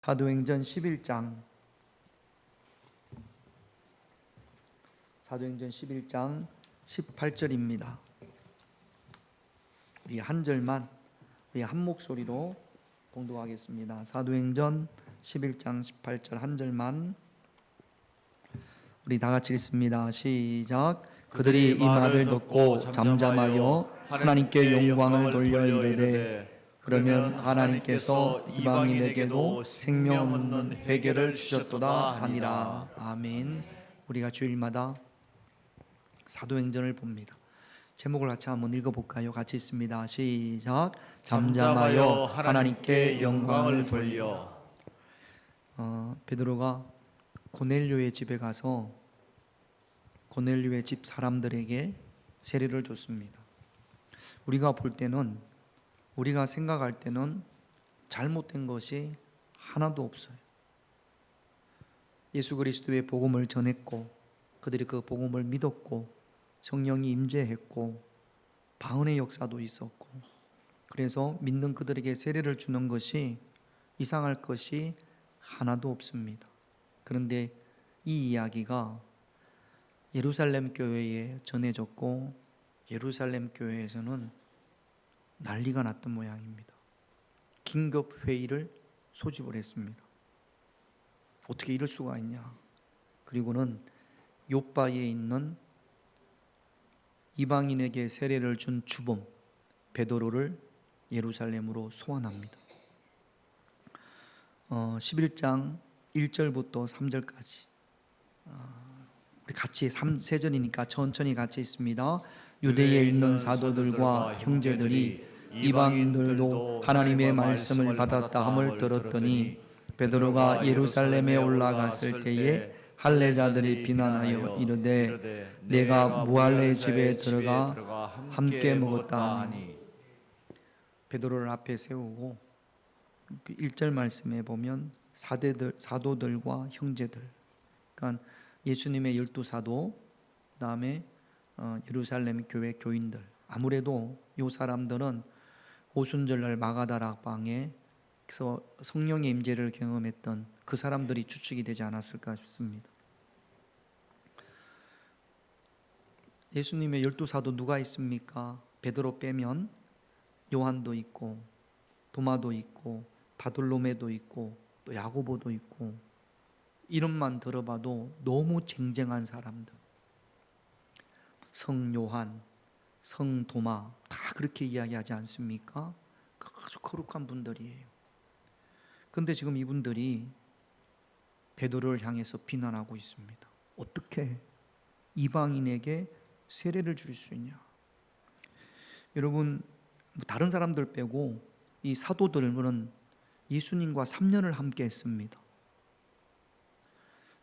사도행전 11장 사도행전 11장 18절입니다. 우리 한 절만 우리 한 목소리로 봉독하겠습니다. 사도행전 11장 18절 한 절만 우리 다 같이 읽습니다. 시작. 그들이 이 말을 듣고 잠잠하여 하나님께 영광을 돌려 이르되 그러면 하나님께서 이방인에게도 생명 얻는 회개를 주셨도다 하니라. 아멘. 우리가 주일마다 사도행전을 봅니다. 제목을 같이 한번 읽어볼까요? 같이 있습니다. 시작. 잠잠하여 하나님께 영광을 돌려. 베드로가 고넬료의 집에 가서 고넬료의 집 사람들에게 세례를 줬습니다. 우리가 볼 때는, 우리가 생각할 때는 잘못된 것이 하나도 없어요. 예수 그리스도의 복음을 전했고 그들이 그 복음을 믿었고 성령이 임재했고 방언의 역사도 있었고, 그래서 믿는 그들에게 세례를 주는 것이 이상할 것이 하나도 없습니다. 그런데 이 이야기가 예루살렘 교회에 전해졌고 예루살렘 교회에서는 난리가 났던 모양입니다. 긴급 회의를 소집을 했습니다. 어떻게 이럴 수가 있냐. 그리고는 욥바에 있는 이방인에게 세례를 준 주범 베드로를 예루살렘으로 소환합니다. 11장 1절부터 3절까지 우리 같이 3절이니까 천천히 같이 있습니다. 유대에 있는 사도들과 형제들이 이방인들도 하나님의 말씀을 받았다 함을 들었더니 베드로가 예루살렘에 올라갔을 때에 할례자들이 비난하여 이르되 내가 무할례 집에 들어가 함께 먹었다 하니. 베드로를 앞에 세우고 1절 말씀에 보면 사도들과 형제들, 그러니까 예수님의 12사도, 그 다음에 예루살렘 교회 교인들, 아무래도 이 사람들은 오순절날 마가다락방에서 성령의 임재를 경험했던 그 사람들이 추측이 되지 않았을까 싶습니다. 예수님의 12사도 누가 있습니까? 베드로 빼면 요한도 있고 도마도 있고 바돌로메도 있고 또 야고보도 있고, 이름만 들어봐도 너무 쟁쟁한 사람들. 성 요한, 성 도마 다 그렇게 이야기하지 않습니까? 아주 거룩한 분들이에요. 그런데 지금 이분들이 베드로를 향해서 비난하고 있습니다. 어떻게 이방인에게 세례를 줄 수 있냐? 여러분, 다른 사람들 빼고 이 사도들은 예수님과 3년을 함께 했습니다.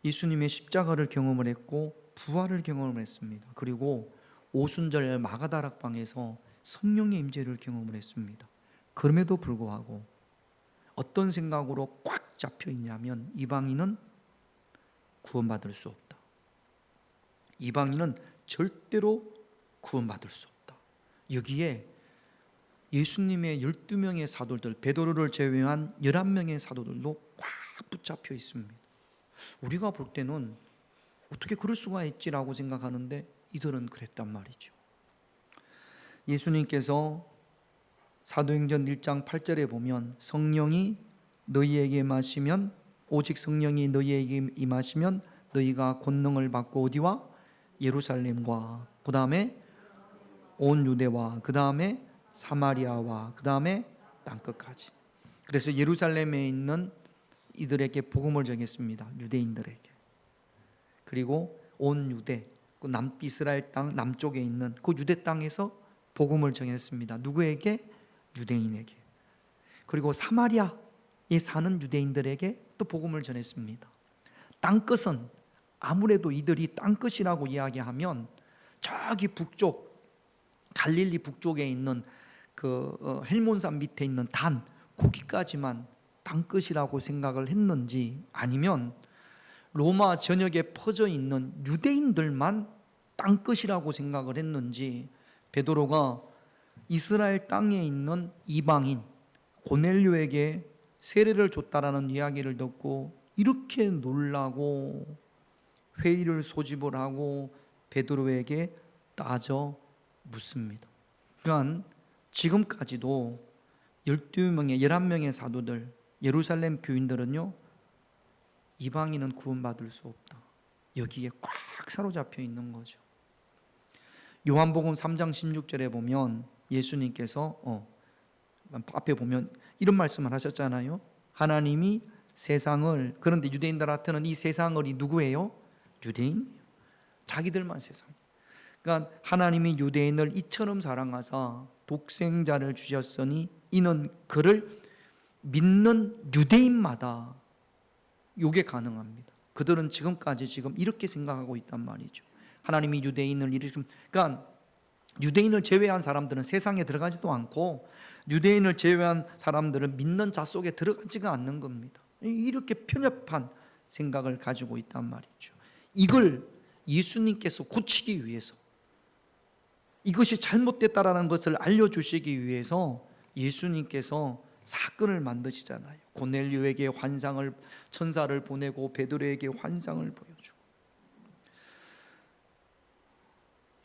예수님의 십자가를 경험을 했고 부활을 경험을 했습니다. 그리고 오순절 마가다락방에서 성령의 임재를 경험을 했습니다. 그럼에도 불구하고 어떤 생각으로 꽉 잡혀 있냐면 이방인은 구원받을 수 없다. 이방인은 절대로 구원받을 수 없다. 여기에 예수님의 12명의 사도들, 베드로를 제외한 11명의 사도들도 꽉 붙잡혀 있습니다. 우리가 볼 때는 어떻게 그럴 수가 있지라고 생각하는데 이들은 그랬단 말이죠. 예수님께서 사도행전 1장 8절에 보면 성령이 너희에게 임하시면, 오직 성령이 너희에게 임하시면 너희가 권능을 받고 어디와? 예루살렘과 그 다음에 온 유대와 그 다음에 사마리아와 그 다음에 땅끝까지. 그래서 예루살렘에 있는 이들에게 복음을 전했습니다. 유대인들에게. 그리고 온 유대, 그 이스라엘 땅 남쪽에 있는 그 유대 땅에서 복음을 전했습니다. 누구에게? 유대인에게. 그리고 사마리아에 사는 유대인들에게 또 복음을 전했습니다. 땅끝은 아무래도 이들이 땅끝이라고 이야기하면 저기 북쪽, 갈릴리 북쪽에 있는 그 헬몬산 밑에 있는 단, 거기까지만 땅끝이라고 생각을 했는지, 아니면 로마 전역에 퍼져 있는 유대인들만 땅끝이라고 생각을 했는지, 베드로가 이스라엘 땅에 있는 이방인 고넬료에게 세례를 줬다라는 이야기를 듣고 이렇게 놀라고 회의를 소집을 하고 베드로에게 따져 묻습니다. 그러니까 지금까지도 12명의 11명의 사도들, 예루살렘 교인들은요, 이방인은 구원받을 수 없다, 여기에 꽉 사로잡혀 있는 거죠. 요한복음 3장 16절에 보면 예수님께서 앞에 보면 이런 말씀을 하셨잖아요. 하나님이 세상을, 그런데 유대인들한테는 이 세상을 누구예요? 유대인이에요. 자기들만 세상. 그러니까 하나님이 유대인을 이처럼 사랑하사 독생자를 주셨으니 이는 그를 믿는 유대인마다 이게 가능합니다. 그들은 지금까지 이렇게 생각하고 있단 말이죠. 하나님이 유대인을 그러니까 유대인을 제외한 사람들은 세상에 들어가지도 않고 유대인을 제외한 사람들은 믿는 자 속에 들어가지가 않는 겁니다. 이렇게 편협한 생각을 가지고 있단 말이죠. 이걸 예수님께서 고치기 위해서, 이것이 잘못됐다라는 것을 알려주시기 위해서 예수님께서 사건을 만드시잖아요. 고넬료에게 환상을, 천사를 보내고 베드로에게 환상을 보여주고.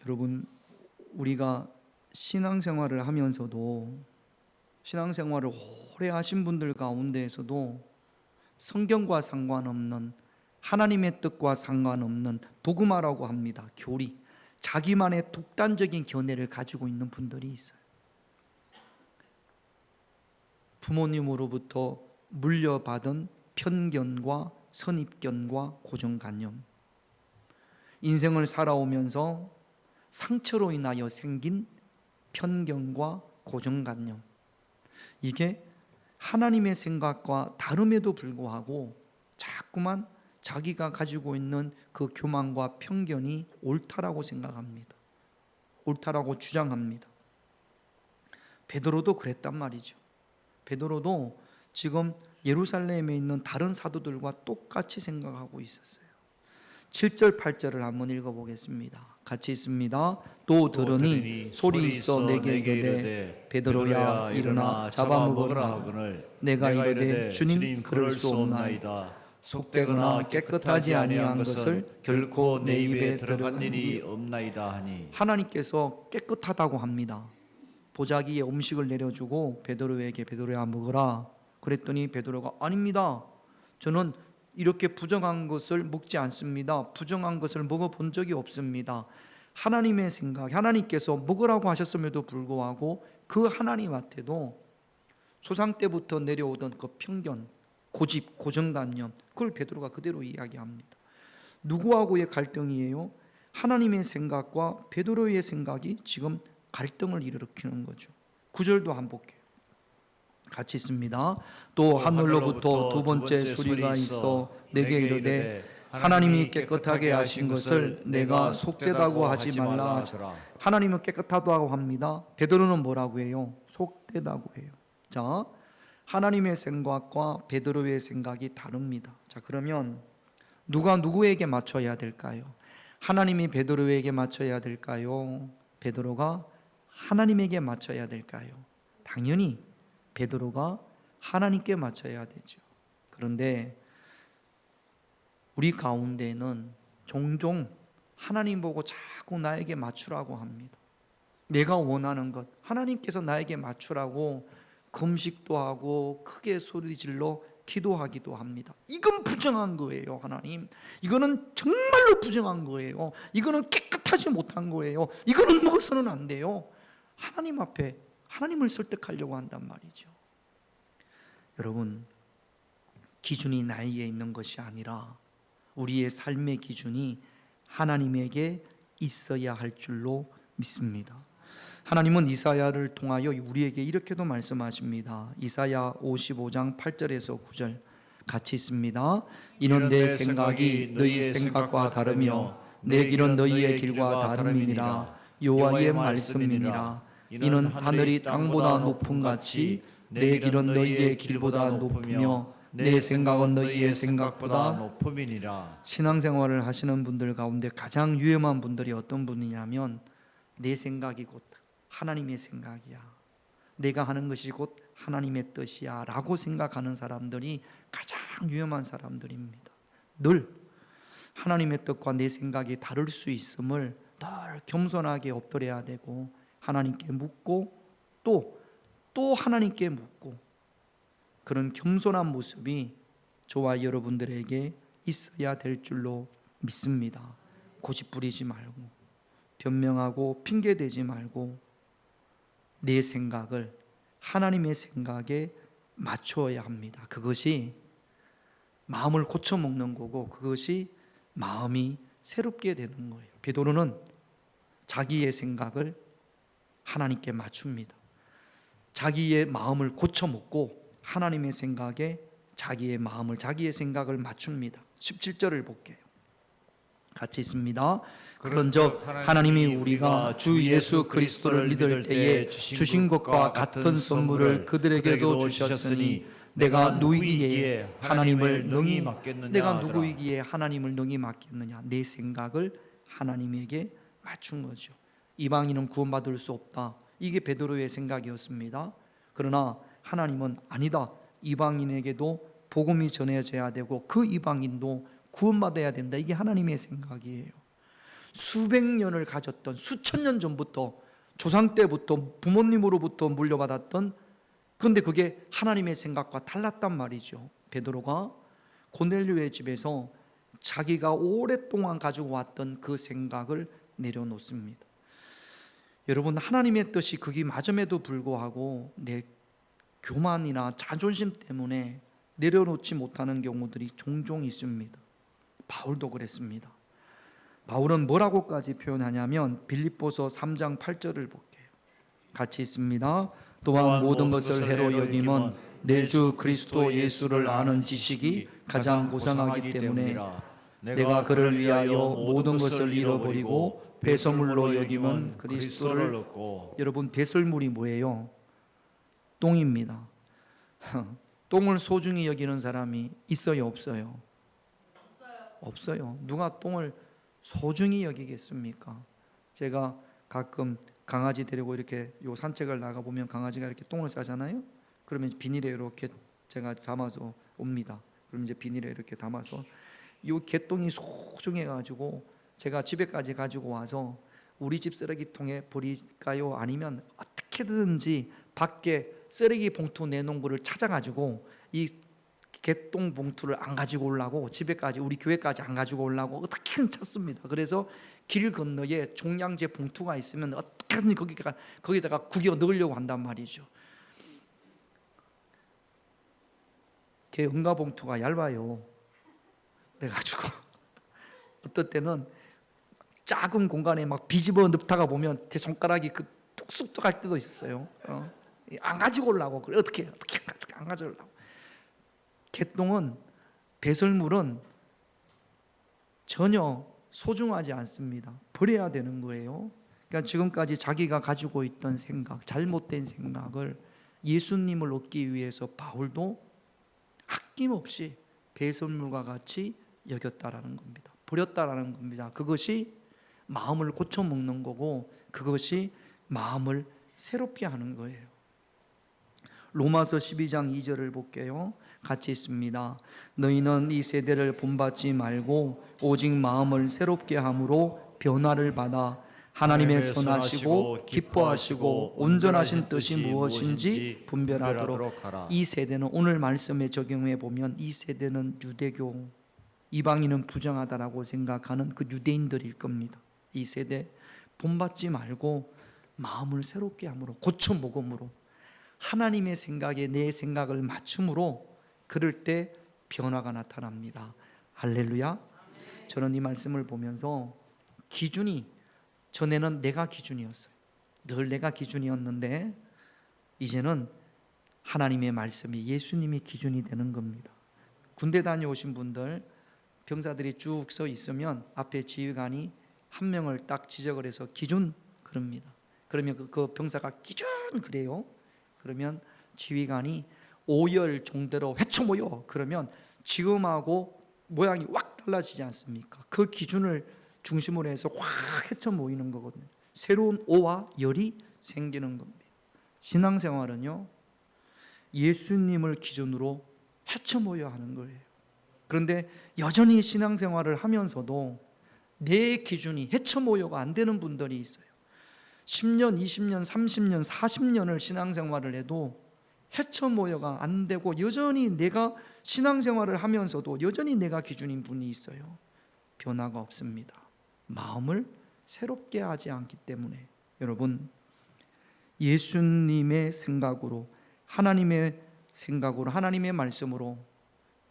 여러분, 우리가 신앙생활을 하면서도, 신앙생활을 오래 하신 분들 가운데에서도 성경과 상관없는, 하나님의 뜻과 상관없는 도그마라고 합니다. 교리, 자기만의 독단적인 견해를 가지고 있는 분들이 있어요. 부모님으로부터 물려받은 편견과 선입견과 고정관념, 인생을 살아오면서 상처로 인하여 생긴 편견과 고정관념, 이게 하나님의 생각과 다름에도 불구하고 자꾸만 자기가 가지고 있는 그 교만과 편견이 옳다라고 생각합니다. 옳다라고 주장합니다. 베드로도 그랬단 말이죠. 베드로도 지금 예루살렘에 있는 다른 사도들과 똑같이 생각하고 있었어요. 7절 8절을 한번 읽어보겠습니다. 같이 있습니다. 또 들으니 소리 있어 내게 이르되 베드로야 일어나 잡아먹으라 하거늘 내가 이르되 주님 그럴 수 없나이다. 속되거나 깨끗하지 아니한 것을 결코 내 입에 들어간 일이 없나이다 하니, 하나님께서 깨끗하다고 합니다. 보자기에 음식을 내려주고 베드로에게 베드로야 먹으라 그랬더니 베드로가 아닙니다, 저는 이렇게 부정한 것을 먹지 않습니다. 부정한 것을 먹어본 적이 없습니다. 하나님의 생각, 하나님께서 먹으라고 하셨음에도 불구하고 그 하나님한테도 초상 때부터 내려오던 그 편견, 고집, 고정관념, 그걸 베드로가 그대로 이야기합니다. 누구하고의 갈등이에요? 하나님의 생각과 베드로의 생각이 지금 갈등을 일으키는 거죠. 9절도 한번 볼게요. 같이 있습니다. 또 하늘로부터 두 번째 소리가 있어 내게 이르되 하나님이 깨끗하게 하신 것을 내가 속되다고 하지 말라 하시라. 하나님은 깨끗하다고 합니다. 베드로는 뭐라고 해요? 속되다고 해요. 자, 하나님의 생각과 베드로의 생각이 다릅니다. 자, 그러면 누가 누구에게 맞춰야 될까요? 하나님이 베드로에게 맞춰야 될까요? 베드로가 하나님에게 맞춰야 될까요? 당연히 베드로가 하나님께 맞춰야 되죠. 그런데 우리 가운데는 종종 하나님 보고 자꾸 나에게 맞추라고 합니다. 내가 원하는 것, 하나님께서 나에게 맞추라고 금식도 하고 크게 소리질러 기도하기도 합니다. 이건 부정한 거예요. 하나님, 이거는 정말로 부정한 거예요. 이거는 깨끗하지 못한 거예요. 이거는 먹어서는 안 돼요. 하나님 앞에 하나님을 설득하려고 한단 말이죠. 여러분, 기준이 나에게 있는 것이 아니라 우리의 삶의 기준이 하나님에게 있어야 할 줄로 믿습니다. 하나님은 이사야를 통하여 우리에게 이렇게도 말씀하십니다. 이사야 55장 8절에서 9절 같이 있습니다. 이는 내 생각이 너희 생각과 다르며 내 길은 너희의 길과 다름이니라. 여호와의 말씀이니라. 이는 하늘이 땅보다 높음 같이 내 길은 너희의 길보다 높으며 내 생각은 너희의 생각보다 높음이니라. 신앙생활을 하시는 분들 가운데 가장 위험한 분들이 어떤 분이냐면 내 생각이 곧 하나님의 생각이야. 내가 하는 것이 곧 하나님의 뜻이야 라고 생각하는 사람들이 가장 위험한 사람들입니다. 늘 하나님의 뜻과 내 생각이 다를 수 있음을 늘 겸손하게 엎드려야 되고, 하나님께 묻고 또 하나님께 묻고, 그런 겸손한 모습이 저와 여러분들에게 있어야 될 줄로 믿습니다. 고집 부리지 말고, 변명하고 핑계대지 말고, 내 생각을 하나님의 생각에 맞추어야 합니다. 그것이 마음을 고쳐먹는 거고, 그것이 마음이 새롭게 되는 거예요. 베드로는 자기의 생각을 하나님께 맞춥니다. 자기의 마음을 고쳐먹고 하나님의 생각에 자기의 마음을, 자기의 생각을 맞춥니다. 17절을 볼게요. 같이 있습니다. 그런즉 하나님이 우리가 주 예수 그리스도를 믿을 때에 주신 것과 같은 선물을 그들에게도 주셨으니 내가 누구이기에 하나님을 능히 맡겠느냐. 내 생각을 하나님에게 맞춘 거죠. 이방인은 구원받을 수 없다. 이게 베드로의 생각이었습니다. 그러나 하나님은 아니다. 이방인에게도 복음이 전해져야 되고 그 이방인도 구원받아야 된다. 이게 하나님의 생각이에요. 수백 년을 가졌던, 수천 년 전부터, 조상 때부터 부모님으로부터 물려받았던, 그런데 그게 하나님의 생각과 달랐단 말이죠. 베드로가 고넬료의 집에서 자기가 오랫동안 가지고 왔던 그 생각을 내려놓습니다. 여러분, 하나님의 뜻이 그게 맞음에도 불구하고 내 교만이나 자존심 때문에 내려놓지 못하는 경우들이 종종 있습니다. 바울도 그랬습니다. 바울은 뭐라고까지 표현하냐면 빌립보서 3장 8절을 볼게요. 같이 있습니다. 또한 모든 것을 해로 여김은 내 주 그리스도 예수를 아는 지식이 가장 고상하기 때문에 내가 그를 위하여 모든 것을 잃어버리고 배설물로 여김은 그리스도를 얻고. 여러분, 배설물이 뭐예요? 똥입니다. 똥을 소중히 여기는 사람이 있어요, 없어요? 없어요. 누가 똥을 소중히 여기겠습니까? 제가 가끔 강아지 데리고 이렇게 요 산책을 나가 보면 강아지가 이렇게 똥을 싸잖아요. 그러면 비닐에 이렇게 제가 담아서 옵니다. 그럼 이제 비닐에 이렇게 담아서 요 개똥이 소중해 가지고 제가 집에까지 가지고 와서 우리 집 쓰레기통에 버릴까요? 아니면 어떻게든지 밖에 쓰레기 봉투 내놓은 거를 찾아가지고 이 개똥 봉투를 안 가지고 오려고, 집에까지, 우리 교회까지 안 가지고 오려고 어떻게든 찾습니다. 그래서 길 건너에 종량제 봉투가 있으면 어떻게든 거기다가 구겨 넣으려고 한단 말이죠. 개 응가 봉투가 얇아요. 그래가지고 어떨 때는 작은 공간에 막 비집어 넣다가 보면 제 손가락이 그 뚝쑥뚝 할 때도 있었어요. 안 가지고 오려고. 그래, 어떻게 안 가져오려고. 개똥은, 배설물은 전혀 소중하지 않습니다. 버려야 되는 거예요. 그러니까 지금까지 자기가 가지고 있던 생각, 잘못된 생각을 예수님을 얻기 위해서 바울도 아낌없이 배설물과 같이 여겼다라는 겁니다. 버렸다라는 겁니다. 그것이 마음을 고쳐먹는 거고, 그것이 마음을 새롭게 하는 거예요. 로마서 12장 2절을 볼게요. 같이 있습니다. 너희는 이 세대를 본받지 말고 오직 마음을 새롭게 함으로 변화를 받아 하나님의 선하시고 기뻐하시고 온전하신 뜻이 무엇인지 분별하도록 하라. 이 세대는, 오늘 말씀에 적용해 보면 이 세대는 유대교, 이방인은 부정하다라고 생각하는 그 유대인들일 겁니다. 이 세대 본받지 말고 마음을 새롭게 함으로, 고쳐 먹음으로, 하나님의 생각에 내 생각을 맞춤으로, 그럴 때 변화가 나타납니다. 할렐루야. 저는 이 말씀을 보면서 기준이, 전에는 내가 기준이었어요. 늘 내가 기준이었는데 이제는 하나님의 말씀이, 예수님이 기준이 되는 겁니다. 군대 다녀오신 분들, 병사들이 쭉 서 있으면 앞에 지휘관이 한 명을 딱 지적을 해서 기준 그럽니다. 그러면 그 병사가 기준 그래요. 그러면 지휘관이 오열 종대로 회쳐 모여. 그러면 지금하고 모양이 확 달라지지 않습니까? 그 기준을 중심으로 해서 확 헤쳐 모이는 거거든요. 새로운 오와 열이 생기는 겁니다. 신앙생활은요, 예수님을 기준으로 헤쳐모여야 하는 거예요. 그런데 여전히 신앙생활을 하면서도 내 기준이 헤쳐모여가 안 되는 분들이 있어요. 10년, 20년, 30년, 40년을 신앙생활을 해도 헤쳐모여가 안 되고 여전히 내가 신앙생활을 하면서도 여전히 내가 기준인 분이 있어요. 변화가 없습니다. 마음을 새롭게 하지 않기 때문에. 여러분, 예수님의 생각으로, 하나님의 생각으로, 하나님의 말씀으로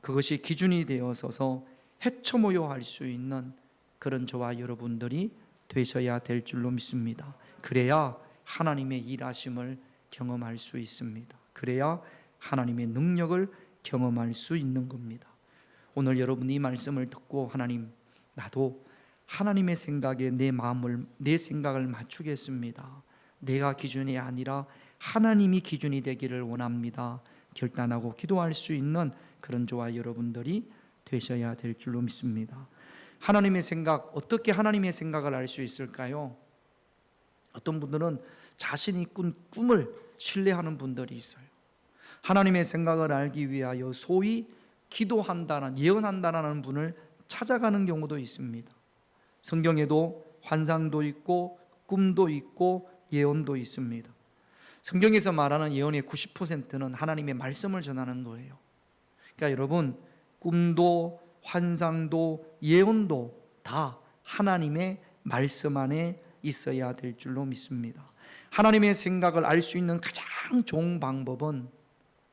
그것이 기준이 되어서서 헤쳐모여 할 수 있는 그런 저와 여러분들이 되셔야 될 줄로 믿습니다. 그래야 하나님의 일하심을 경험할 수 있습니다. 그래야 하나님의 능력을 경험할 수 있는 겁니다. 오늘 여러분이 이 말씀을 듣고 하나님, 나도 하나님의 생각에 내 마음을, 내 생각을 맞추겠습니다. 내가 기준이 아니라 하나님이 기준이 되기를 원합니다. 결단하고 기도할 수 있는 그런 저와 여러분들이 되셔야 될 줄로 믿습니다. 하나님의 생각, 어떻게 하나님의 생각을 알 수 있을까요? 어떤 분들은 자신이 꾼 꿈을 신뢰하는 분들이 있어요. 하나님의 생각을 알기 위하여 소위 기도한다는, 예언한다는 분을 찾아가는 경우도 있습니다. 성경에도 환상도 있고 꿈도 있고 예언도 있습니다. 성경에서 말하는 예언의 90%는 하나님의 말씀을 전하는 거예요. 그러니까 여러분, 꿈도 환상도 예언도 다 하나님의 말씀 안에 있어야 될 줄로 믿습니다. 하나님의 생각을 알 수 있는 가장 좋은 방법은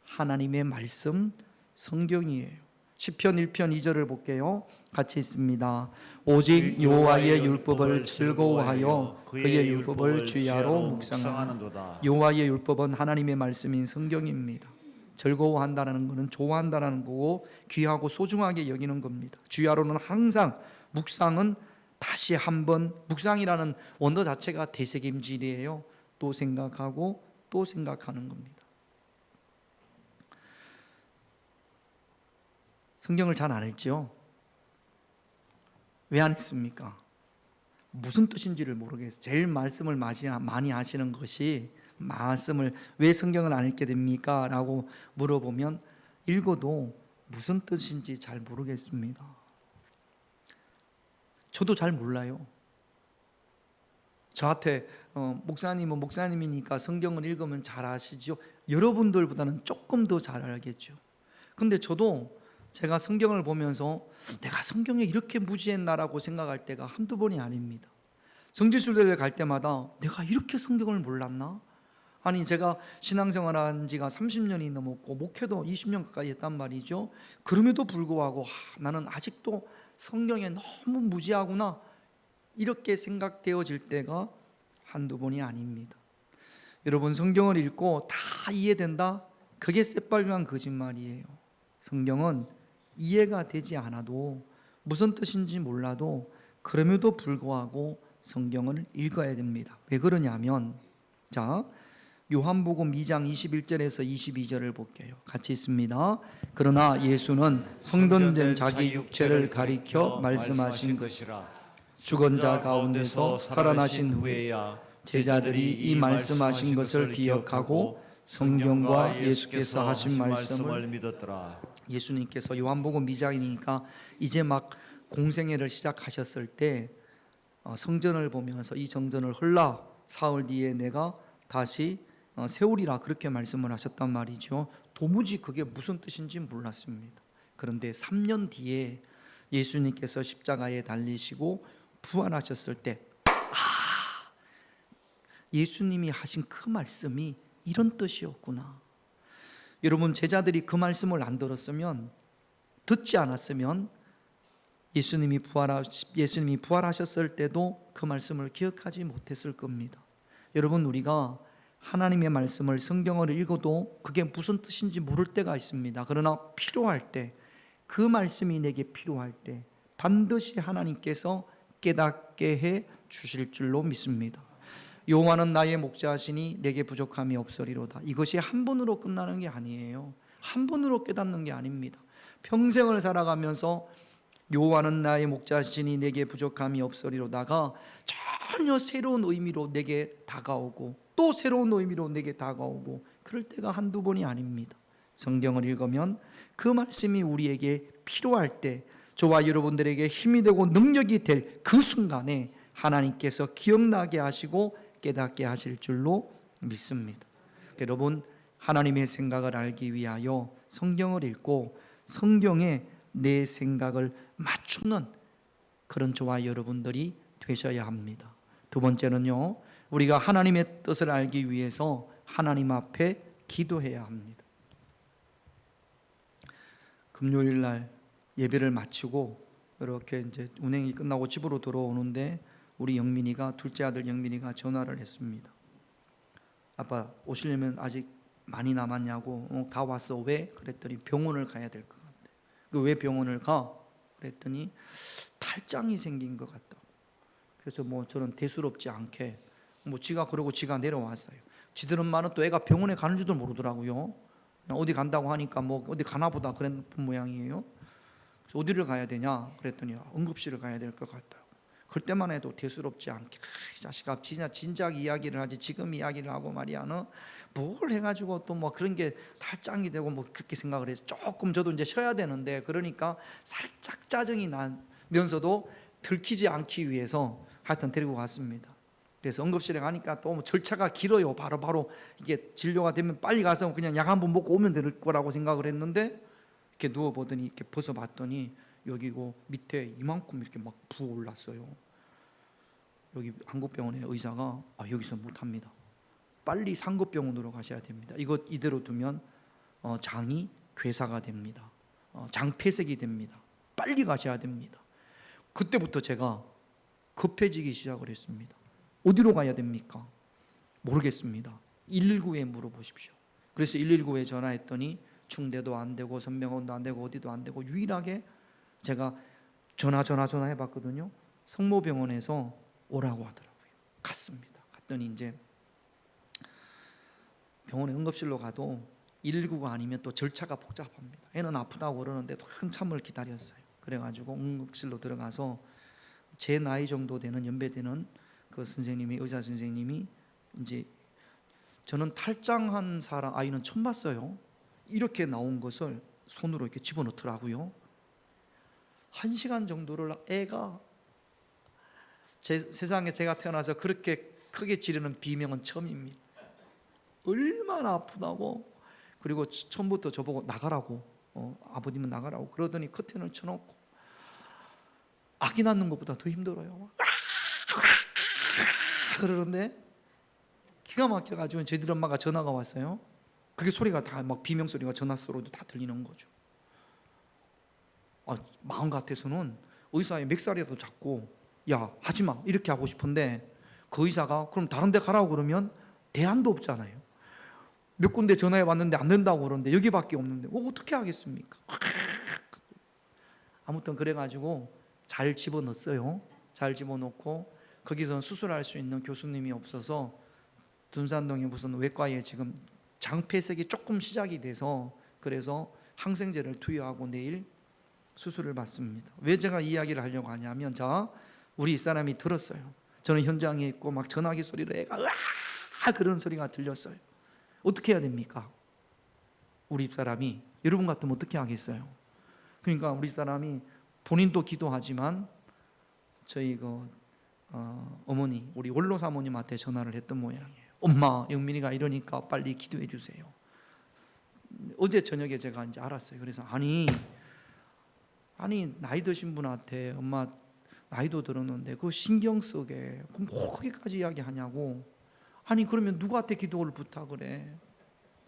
하나님의 말씀, 성경이에요. 시편 1편 2절을 볼게요. 같이 있습니다. 오직 여호와의 율법을 즐거워하여 그의 율법을 주야로 묵상하는도다. 여호와의 율법은 하나님의 말씀인 성경입니다. 즐거워한다는 것은 좋아한다는 거고 귀하고 소중하게 여기는 겁니다. 주야로는 항상, 묵상은 다시 한번, 묵상이라는 원어 자체가 되새김질이에요. 또 생각하고 또 생각하는 겁니다. 성경을 잘 안 읽죠? 왜 안 읽습니까? 무슨 뜻인지를 모르겠어요. 제일 말씀을 많이 하시는 것이, 말씀을 왜 성경을 안 읽게 됩니까? 라고 물어보면 읽어도 무슨 뜻인지 잘 모르겠습니다. 저도 잘 몰라요. 저한테 목사님은 목사님이니까 성경을 읽으면 잘 아시죠? 여러분들보다는 조금 더 잘 알겠죠. 근데 저도 제가 성경을 보면서 내가 성경에 이렇게 무지했나라고 생각할 때가 한두 번이 아닙니다. 성지순례를 갈 때마다 내가 이렇게 성경을 몰랐나? 아니, 제가 신앙생활한 지가 30년이 넘었고 목회도 20년 가까이 했단 말이죠. 그럼에도 불구하고 나는 아직도 성경에 너무 무지하구나, 이렇게 생각되어질 때가 한두 번이 아닙니다. 여러분, 성경을 읽고 다 이해된다? 그게 새빨간 거짓말이에요. 성경은 이해가 되지 않아도, 무슨 뜻인지 몰라도 그럼에도 불구하고 성경을 읽어야 됩니다. 왜 그러냐면, 자, 요한복음 2장 21절에서 22절을 볼게요. 같이 있습니다. 그러나 예수는 성전된 자기 육체를 가리켜 말씀하신 것이라. 죽은 자 가운데서 살아나신 후에야 제자들이 이 말씀하신 것을 기억하고 성경과 예수께서 하신 말씀을 믿었더라. 예수님께서 요한복음 2장이니까 이제 막 공생애를 시작하셨을 때 성전을 보면서 이 성전을 헐라 사흘 뒤에 내가 다시 세우리라, 그렇게 말씀을 하셨단 말이죠. 도무지 그게 무슨 뜻인지 몰랐습니다. 그런데 3년 뒤에 예수님께서 십자가에 달리시고 부활하셨을 때, 예수님이 하신 그 말씀이 이런 뜻이었구나. 여러분, 제자들이 그 말씀을 안 들었으면, 듣지 않았으면 예수님이 부활하셨을 때도 그 말씀을 기억하지 못했을 겁니다. 여러분, 우리가 하나님의 말씀을, 성경을 읽어도 그게 무슨 뜻인지 모를 때가 있습니다. 그러나 필요할 때, 그 말씀이 내게 필요할 때 반드시 하나님께서 깨닫게 해 주실 줄로 믿습니다. 여호와는 나의 목자시니 내게 부족함이 없으리로다. 이것이 한 번으로 끝나는 게 아니에요. 한 번으로 깨닫는 게 아닙니다. 평생을 살아가면서 여호와는 나의 목자시니 내게 부족함이 없으리로다가 전혀 새로운 의미로 내게 다가오고 또 새로운 의미로 내게 다가오고 그럴 때가 한두 번이 아닙니다. 성경을 읽으면 그 말씀이 우리에게 필요할 때, 저와 여러분들에게 힘이 되고 능력이 될 그 순간에 하나님께서 기억나게 하시고 깨닫게 하실 줄로 믿습니다. 여러분, 하나님의 생각을 알기 위하여 성경을 읽고 성경에 내 생각을 맞추는 그런 저와 여러분들이 되셔야 합니다. 두 번째는요, 우리가 하나님의 뜻을 알기 위해서 하나님 앞에 기도해야 합니다. 금요일 날 예배를 마치고 이렇게 이제 운행이 끝나고 집으로 들어오는데 우리 영민이가, 둘째 아들 영민이가 전화를 했습니다. 아빠 오시려면 아직 많이 남았냐고. 다 왔어. 왜? 그랬더니 병원을 가야 될 것 같아. 왜 병원을 가? 그랬더니 탈장이 생긴 것 같다. 그래서 뭐 저는 대수롭지 않게 지가 그러고 지가 내려왔어요. 지들은 말은 또 애가 병원에 가는 줄도 모르더라고요. 어디 간다고 하니까 어디 가나 보다 그런 모양이에요. 그래서 어디를 가야 되냐 그랬더니 응급실을 가야 될 것 같다. 그럴 때만 해도 대수롭지 않게, 이 자식아 진작 이야기를 하지 지금 이야기를 하고 말이야, 너 뭘 해가지고 또 그런 게 탈장이 되고 그렇게 생각을 해서 조금 저도 이제 쉬어야 되는데, 그러니까 살짝 짜증이 나면서도 들키지 않기 위해서 하여튼 데리고 갔습니다. 그래서 응급실에 가니까 또 절차가 길어요. 바로 이게 진료가 되면 빨리 가서 그냥 약 한 번 먹고 오면 될 거라고 생각을 했는데, 이렇게 누워보더니 이렇게 벗어봤더니 여기고 밑에 이만큼 이렇게 부어올랐어요. 여기 한국병원의 의사가 여기서 못합니다. 빨리 상급병원으로 가셔야 됩니다. 이대로 두면 장이 괴사가 됩니다. 장폐색이 됩니다. 빨리 가셔야 됩니다. 그때부터 제가 급해지기 시작을 했습니다. 어디로 가야 됩니까? 모르겠습니다. 119에 물어보십시오. 그래서 119에 전화했더니 충대도 안 되고 선명원도 안 되고 어디도 안 되고, 유일하게 제가 전화해봤거든요. 성모병원에서 오라고 하더라고요. 갔습니다. 갔더니 이제 병원에 응급실로 가도 119가 아니면 또 절차가 복잡합니다. 애는 아프다고 그러는데 한참을 기다렸어요. 그래가지고 응급실로 들어가서 제 나이 정도 되는 연배되는 그 선생님이, 의사 선생님이, 이제 저는 탈장한 사람 아이는 처음 봤어요. 이렇게 나온 것을 손으로 이렇게 집어넣더라고요. 1시간 정도를 애가, 세상에 제가 태어나서 그렇게 크게 지르는 비명은 처음입니다. 얼마나 아프다고. 그리고 처음부터 저보고 나가라고, 아버님은 나가라고 그러더니 커튼을 쳐놓고, 아기 낳는 것보다 더 힘들어요. 그러는데 기가 막혀가지고 저희들 엄마가 전화가 왔어요. 그게 소리가 다 비명 소리가 전화 소리도 다 들리는 거죠. 마음 같아서는 의사의 맥살이라도 잡고 야 하지마 이렇게 하고 싶은데, 그 의사가 그럼 다른 데 가라고 그러면 대안도 없잖아요. 몇 군데 전화해 왔는데 안 된다고 그러는데 여기밖에 없는데 어떻게 하겠습니까? 아무튼 그래가지고 잘 집어넣었어요. 잘 집어넣고 거기서 수술할 수 있는 교수님이 없어서 둔산동에 무슨 외과에 지금 장폐색이 조금 시작이 돼서, 그래서 항생제를 투여하고 내일 수술을 받습니다. 왜 제가 이 이야기를 하려고 하냐면, 우리 사람이 들었어요. 저는 현장에 있고 전화기 소리로 애가 으아 그런 소리가 들렸어요. 어떻게 해야 됩니까? 우리 집사람이, 여러분 같으면 어떻게 하겠어요? 그러니까 우리 집사람이 본인도 기도하지만 저희 어머니, 우리 원로 사모님한테 전화를 했던 모양이에요. 엄마, 영민이가 이러니까 빨리 기도해 주세요. 어제 저녁에 제가 이제 알았어요. 그래서 아니 나이 드신 분한테 엄마 나이도 들었는데 그거 신경 쓰게 뭐 그렇게까지 이야기하냐고. 아니 그러면 누구한테 기도를 부탁을 해?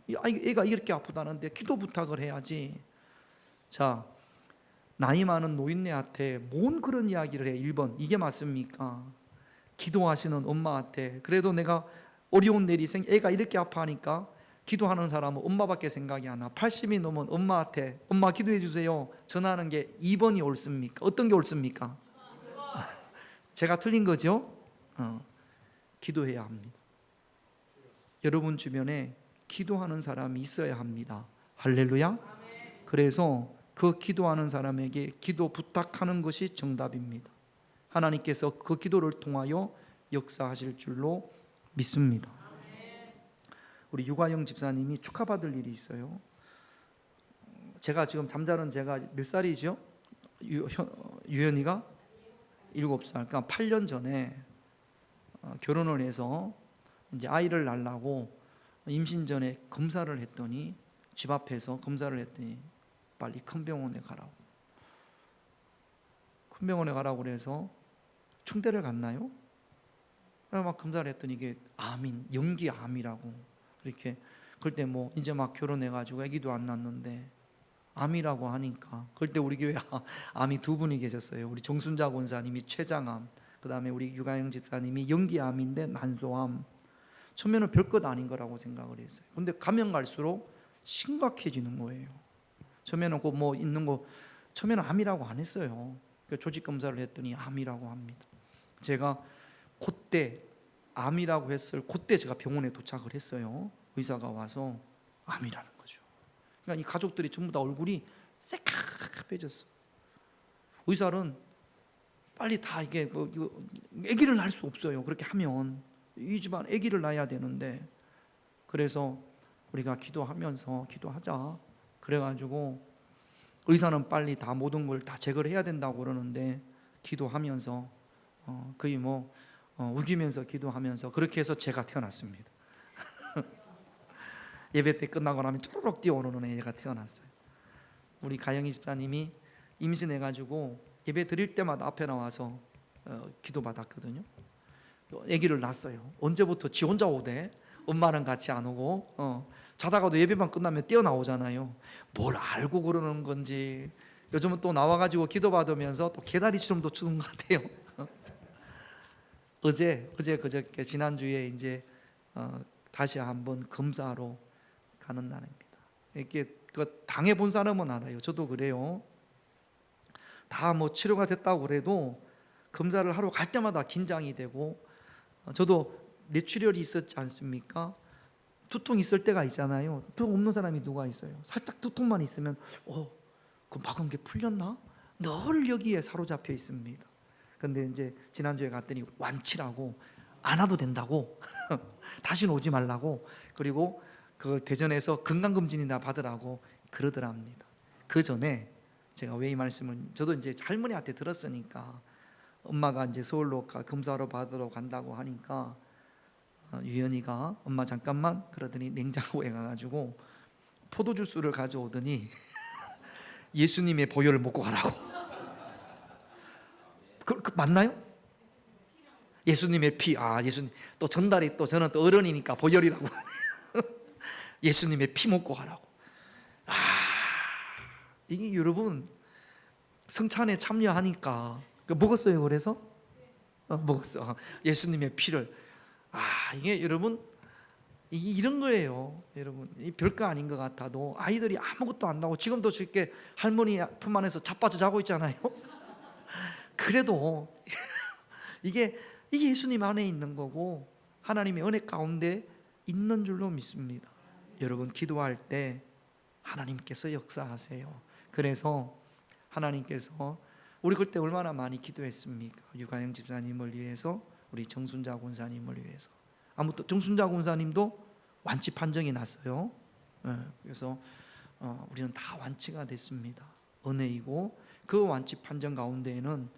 애가 이렇게 아프다는데 기도 부탁을 해야지. 자, 나이 많은 노인네한테 뭔 그런 이야기를 해? 1번, 이게 맞습니까? 기도하시는 엄마한테. 그래도 내가 어려운 일이 애가 이렇게 아파하니까 기도하는 사람은 엄마밖에 생각이 안 나. 80이 넘은 엄마한테 엄마 기도해 주세요 전화하는 게 2번이 옳습니까? 어떤 게 옳습니까? 제가 틀린 거죠? 기도해야 합니다. 여러분 주변에 기도하는 사람이 있어야 합니다. 할렐루야. 그래서 그 기도하는 사람에게 기도 부탁하는 것이 정답입니다. 하나님께서 그 기도를 통하여 역사하실 줄로 믿습니다. 우리 유가영 집사님이 축하받을 일이 있어요. 제가 지금 잠자는 제가 몇 살이죠? 유연이가 7살. 그러니까 8년 전에 결혼을 해서 이제 아이를 낳으려고 임신 전에 검사를 했더니, 집 앞에서 검사를 했더니 빨리 큰 병원에 가라고. 큰 병원에 가라고 그래서 충대를 갔나요? 막 검사를 했더니 이게 암인, 연기암이라고. 이렇게 그때 뭐 이제 막 결혼해가지고 아기도 안 낳는데 암이라고 하니까, 그때 우리 교회 암이 두 분이 계셨어요. 우리 정순자 권사님이 췌장암, 그 다음에 우리 유가영 집사님이 연기암인데 난소암. 처음에는 별것 아닌 거라고 생각을 했어요. 근데 가면 갈수록 심각해지는 거예요. 처음에는 그 뭐 있는 거, 처음에는 암이라고 안 했어요. 조직 검사를 했더니 암이라고 합니다. 제가 그때 암이라고 했을 그때 제가 병원에 도착을 했어요. 의사가 와서 암이라는 거죠. 그러니까 이 가족들이 전부 다 얼굴이 새카매졌어. 의사는 빨리 다 이게 뭐 아기를 낳을 수 없어요. 그렇게 하면 이 집안 아기를 낳아야 되는데, 그래서 우리가 기도하자. 그래가지고 의사는 빨리 다 모든 걸 다 제거를 해야 된다고 그러는데, 기도하면서 거의 뭐 우기면서 기도하면서 그렇게 해서 제가 태어났습니다. 예배 때 끝나고 나면 쪼르륵 뛰어오르는 애가 태어났어요. 우리 가영이 집사님이 임신해가지고 예배 드릴 때마다 앞에 나와서 기도받았거든요. 아기를 낳았어요. 언제부터 지 혼자 오대? 엄마랑 같이 안 오고 자다가도 예배만 끝나면 뛰어나오잖아요. 뭘 알고 그러는 건지 요즘은 또 나와가지고 기도받으면서 또 개다리춤도 추는 것 같아요. 어제 그저께 지난주에 이제 다시 한번 검사로 가는 날입니다. 이렇게 그 당해본 사람은 알아요. 저도 그래요. 다 뭐 치료가 됐다고 그래도 검사를 하러 갈 때마다 긴장이 되고, 저도 뇌출혈이 있었지 않습니까? 두통 있을 때가 있잖아요. 두통 없는 사람이 누가 있어요? 살짝 두통만 있으면 그 막은 게 풀렸나? 늘 여기에 사로잡혀 있습니다. 근데 이제 지난주에 갔더니 완치라고, 안 와도 된다고 다시는 오지 말라고, 그리고 그 대전에서 건강검진이나 받으라고 그러더랍니다. 그 전에 제가 왜 이 말씀을, 저도 이제 할머니한테 들었으니까, 엄마가 이제 서울로 검사로 받으러 간다고 하니까 유연이가 엄마 잠깐만 그러더니 냉장고에 가가지고 포도주스를 가져오더니 예수님의 보혈을 먹고 가라고. 그 맞나요? 예수님의 피. 예수님 또 전달이, 또 저는 또 어른이니까 보혈이라고 예수님의 피 먹고 가라고. 이게 여러분 성찬에 참여하니까 먹었어요. 그래서 먹었어. 예수님의 피를. 이게 여러분 이런 거예요. 여러분 별거 아닌 것 같아도 아이들이 아무것도 안 나고 지금도 저렇게 할머니 품 안에서 자빠져 자고 있잖아요. 그래도 이게 예수님 안에 있는 거고 하나님의 은혜 가운데 있는 줄로 믿습니다. 여러분 기도할 때 하나님께서 역사하세요. 그래서 하나님께서, 우리 그때 얼마나 많이 기도했습니까? 유가영 집사님을 위해서, 우리 정순자 권사님을 위해서. 아무튼 정순자 권사님도 완치 판정이 났어요. 그래서 우리는 다 완치가 됐습니다. 은혜이고, 그 완치 판정 가운데에는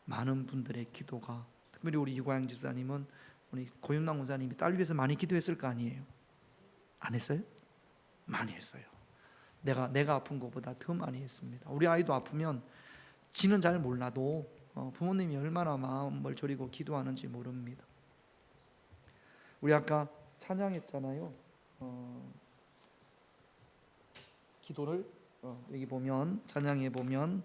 많은 분들의 기도가, 특별히 우리 유가영 집사님은 우리 고윤남 권사님이 딸 위해서 많이 기도했을 거 아니에요? 안 했어요? 많이 했어요. 내가 아픈 것보다 더 많이 했습니다. 우리 아이도 아프면 지는 잘 몰라도 부모님이 얼마나 마음을 졸이고 기도하는지 모릅니다. 우리 아까 찬양했잖아요. 기도를 여기 보면, 찬양에 보면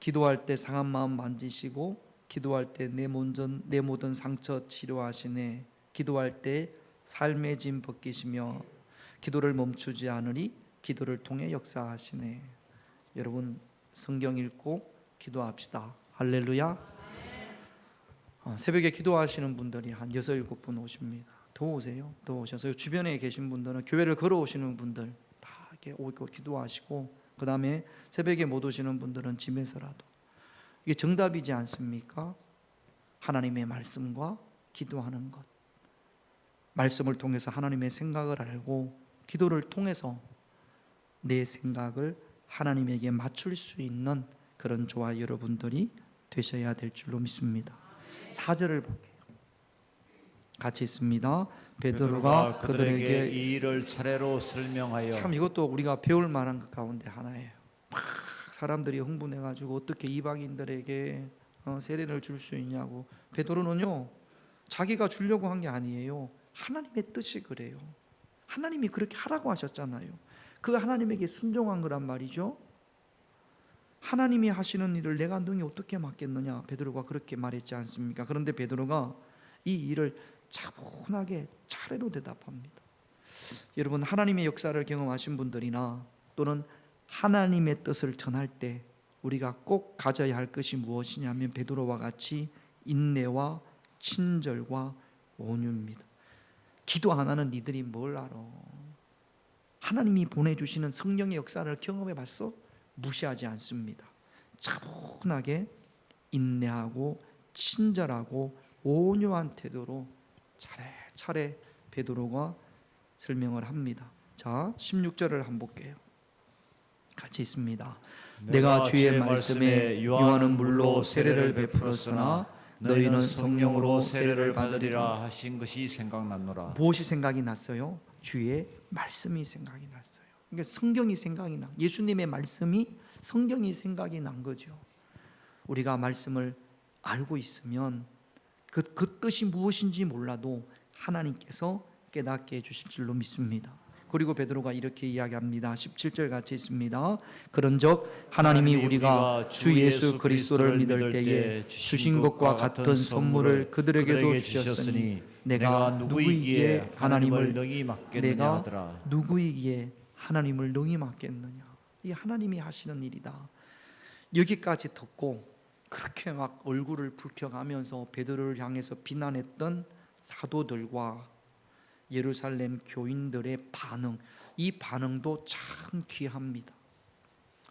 기도할 때 상한 마음 만지시고, 기도할 때 내 모든 상처 치료하시네. 기도할 때 삶의 짐 벗기시며 기도를 멈추지 않으리. 기도를 통해 역사하시네. 여러분 성경 읽고 기도합시다. 할렐루야. 새벽에 기도하시는 분들이 한 6, 7분 오십니다. 더 오세요. 더 오셔서 주변에 계신 분들은, 교회를 걸어오시는 분들 다 이렇게 오고 기도하시고, 그 다음에 새벽에 못 오시는 분들은 집에서라도. 이게 정답이지 않습니까? 하나님의 말씀과 기도하는 것. 말씀을 통해서 하나님의 생각을 알고 기도를 통해서 내 생각을 하나님에게 맞출 수 있는 그런 저와 여러분들이 되셔야 될 줄로 믿습니다. 4절을 볼게요. 같이 있습니다. 베드로가 그들에게 이 일을 차례로 설명하여. 참 이것도 우리가 배울 만한 것 가운데 하나예요. 막 사람들이 흥분해가지고 어떻게 이방인들에게 세례를 줄 수 있냐고. 베드로는요, 자기가 주려고 한 게 아니에요. 하나님의 뜻이 그래요. 하나님이 그렇게 하라고 하셨잖아요. 그 하나님에게 순종한 거란 말이죠. 하나님이 하시는 일을 내가 능히 어떻게 맡겠느냐, 베드로가 그렇게 말했지 않습니까? 그런데 베드로가 이 일을 차분하게 차례로 대답합니다. 여러분, 하나님의 역사를 경험하신 분들이나 또는 하나님의 뜻을 전할 때 우리가 꼭 가져야 할 것이 무엇이냐면 베드로와 같이 인내와 친절과 온유입니다. 기도 안 하는 니들이 뭘 알아? 하나님이 보내주시는 성령의 역사를 경험해 봤어? 무시하지 않습니다. 차분하게 인내하고 친절하고 온유한 태도로 차례차례 베드로가 설명을 합니다. 자, 16절을 한번 볼게요. 같이 있습니다. 내가 주의 말씀에 요한은 물로 세례를 베풀었으나 너희는 성령으로 세례를 받으리라 하신 것이 생각났노라. 무엇이 생각이 났어요? 주의 말씀이 생각이 났어요. 그러니까 성경이 생각이 나. 예수님의 말씀이 성경이 생각이 난 거죠. 우리가 말씀을 알고 있으면 그 뜻이 무엇인지 몰라도 하나님께서 깨닫게 해주실 줄로 믿습니다. 그리고 베드로가 이렇게 이야기합니다. 17절 같이 있습니다. 그런즉 하나님이 우리가 주 예수 그리스도를 믿을 때에 주신 것과 같은 선물을 그들에게도 주셨으니 내가 누구이기에 하나님을 능히 맡겠느냐 하더라. 누구이기에 하나님을 능히 맡겠느냐. 이 하나님이 하시는 일이다. 여기까지 듣고 그렇게 막 얼굴을 붉혀가면서 베드로를 향해서 비난했던 사도들과 예루살렘 교인들의 반응, 이 반응도 참 귀합니다.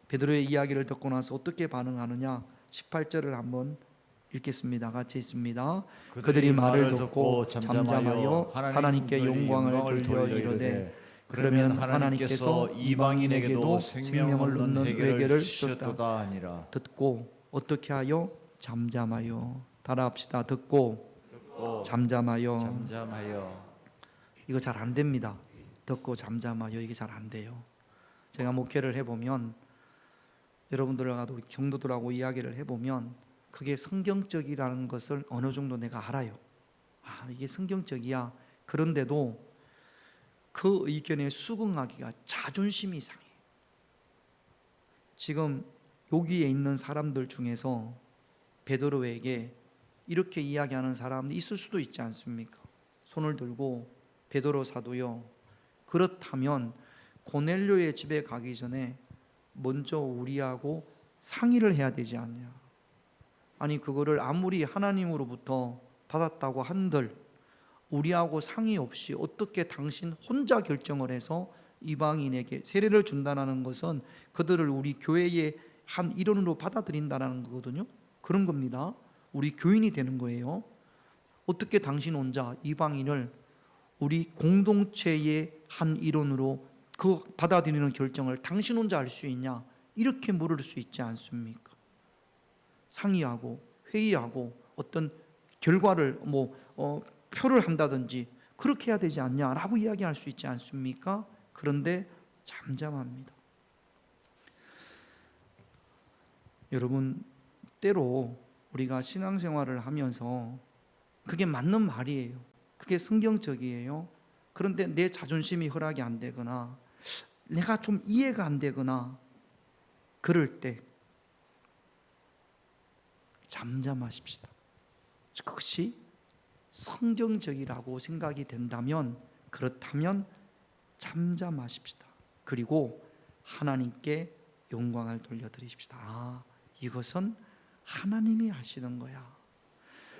베드로의 이야기를 듣고 나서 어떻게 반응하느냐, 18절을 한번 읽겠습니다. 같이 있습니다. 그들이 말을 듣고 잠잠하여 하나님께 영광을 돌려 이르되 그러면 하나님께서 이방인에게도 생명을 얻는 회개를 주셨다 아니라. 듣고 어떻게 하여? 잠잠하여. 따라합시다. 듣고 잠잠하여. 이거 잘 안 됩니다. 듣고 잠잠하여, 이게 잘 안 돼요. 제가 목회를 해보면 여러분들하고 우리 경도들하고 이야기를 해보면 그게 성경적이라는 것을 어느 정도 내가 알아요. 이게 성경적이야. 그런데도 그 의견에 수긍하기가 자존심이 상해. 지금 여기에 있는 사람들 중에서 베드로에게 이렇게 이야기하는 사람이 있을 수도 있지 않습니까? 손을 들고 베드로 사도요, 그렇다면 고넬료의 집에 가기 전에 먼저 우리하고 상의를 해야 되지 않냐. 아니 그거를 아무리 하나님으로부터 받았다고 한들 우리하고 상의 없이 어떻게 당신 혼자 결정을 해서 이방인에게 세례를 준다는 것은 그들을 우리 교회의 한 일원으로 받아들인다는 거거든요. 그런 겁니다. 우리 교인이 되는 거예요. 어떻게 당신 혼자 이방인을 우리 공동체의 한 일원으로 그 받아들이는 결정을 당신 혼자 할 수 있냐, 이렇게 물을 수 있지 않습니까? 상의하고 회의하고 어떤 결과를 표를 한다든지 그렇게 해야 되지 않냐라고 이야기할 수 있지 않습니까? 그런데 잠잠합니다. 여러분, 때로 우리가 신앙생활을 하면서 그게 맞는 말이에요. 그게 성경적이에요. 그런데 내 자존심이 허락이 안 되거나 내가 좀 이해가 안 되거나 그럴 때 잠잠하십시다. 그것이 성경적이라고 생각이 된다면, 그렇다면 잠잠하십시다. 그리고 하나님께 영광을 돌려드리십시다. 이것은 하나님이 하시는 거야.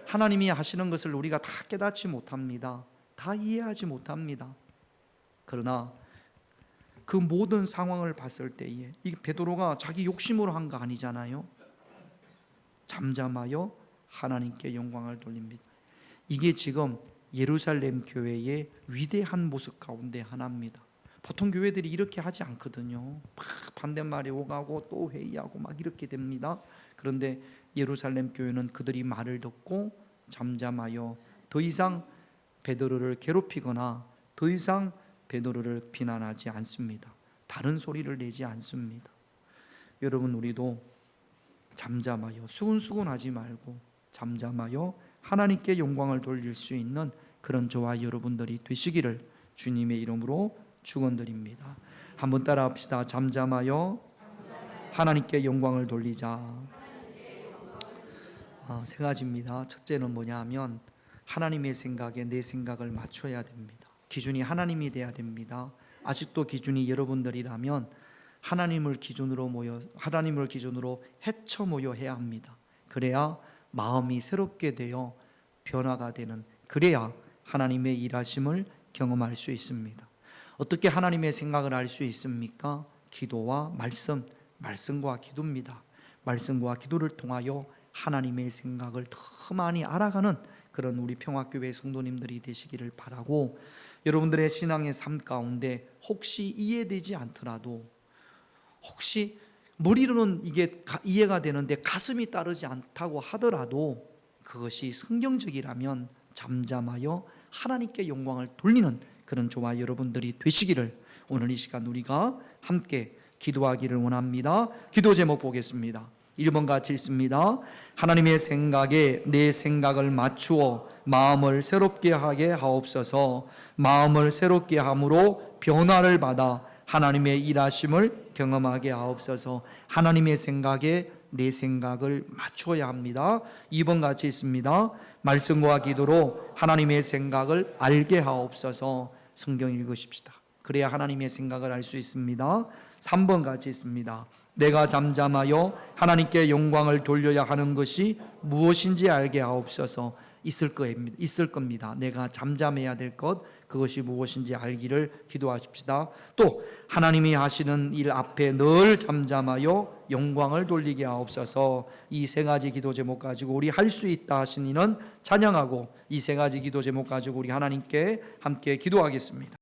하나님이 하시는 것을 우리가 다 깨닫지 못합니다. 다 이해하지 못합니다. 그러나 그 모든 상황을 봤을 때에 이 베드로가 자기 욕심으로 한 거 아니잖아요. 잠잠하여 하나님께 영광을 돌립니다. 이게 지금 예루살렘 교회의 위대한 모습 가운데 하나입니다. 보통 교회들이 이렇게 하지 않거든요. 막 반대말이 오가고 또 회의하고 막 이렇게 됩니다. 그런데 예루살렘 교회는 그들이 말을 듣고 잠잠하여 더 이상 베드로를 괴롭히거나 더 이상 베드로를 비난하지 않습니다. 다른 소리를 내지 않습니다. 여러분, 우리도 잠잠하여 수근수근하지 말고 잠잠하여 하나님께 영광을 돌릴 수 있는 그런 저와 여러분들이 되시기를 주님의 이름으로 축원드립니다. 한번 따라합시다. 잠잠하여 하나님께 영광을 돌리자. 세 가지입니다. 첫째는 뭐냐 하면 하나님의 생각에 내 생각을 맞춰야 됩니다. 기준이 하나님이 돼야 됩니다. 아직도 기준이 여러분들이라면 하나님을 기준으로 헤쳐 모여 해야 합니다. 그래야 마음이 새롭게 되어 변화가 되는, 그래야 하나님의 일하심을 경험할 수 있습니다. 어떻게 하나님의 생각을 알 수 있습니까? 기도와 말씀과 기도입니다. 말씀과 기도를 통하여 하나님의 생각을 더 많이 알아가는 그런 우리 평화교회 성도님들이 되시기를 바라고, 여러분들의 신앙의 삶 가운데 혹시 이해되지 않더라도, 혹시 머리로는 이게 이해가 되는데 가슴이 따르지 않다고 하더라도 그것이 성경적이라면 잠잠하여 하나님께 영광을 돌리는 그런 저와 여러분들이 되시기를 오늘 이 시간 우리가 함께 기도하기를 원합니다. 기도 제목 보겠습니다. 1번 같이 있습니다. 하나님의 생각에 내 생각을 맞추어 마음을 새롭게 하게 하옵소서. 마음을 새롭게 함으로 변화를 받아 하나님의 일하심을 경험하게 하옵소서. 하나님의 생각에 내 생각을 맞춰야 합니다. 2번 같이 있습니다. 말씀과 기도로 하나님의 생각을 알게 하옵소서. 성경 읽으십시다. 그래야 하나님의 생각을 알 수 있습니다. 3번 같이 있습니다. 내가 잠잠하여 하나님께 영광을 돌려야 하는 것이 무엇인지 알게 하옵소서. 있을 겁니다. 내가 잠잠해야 될 것, 그것이 무엇인지 알기를 기도하십시다. 또 하나님이 하시는 일 앞에 늘 잠잠하여 영광을 돌리게 하옵소서. 이 세 가지 기도 제목 가지고 우리 할 수 있다 하신 이는 찬양하고, 이 세 가지 기도 제목 가지고 우리 하나님께 함께 기도하겠습니다.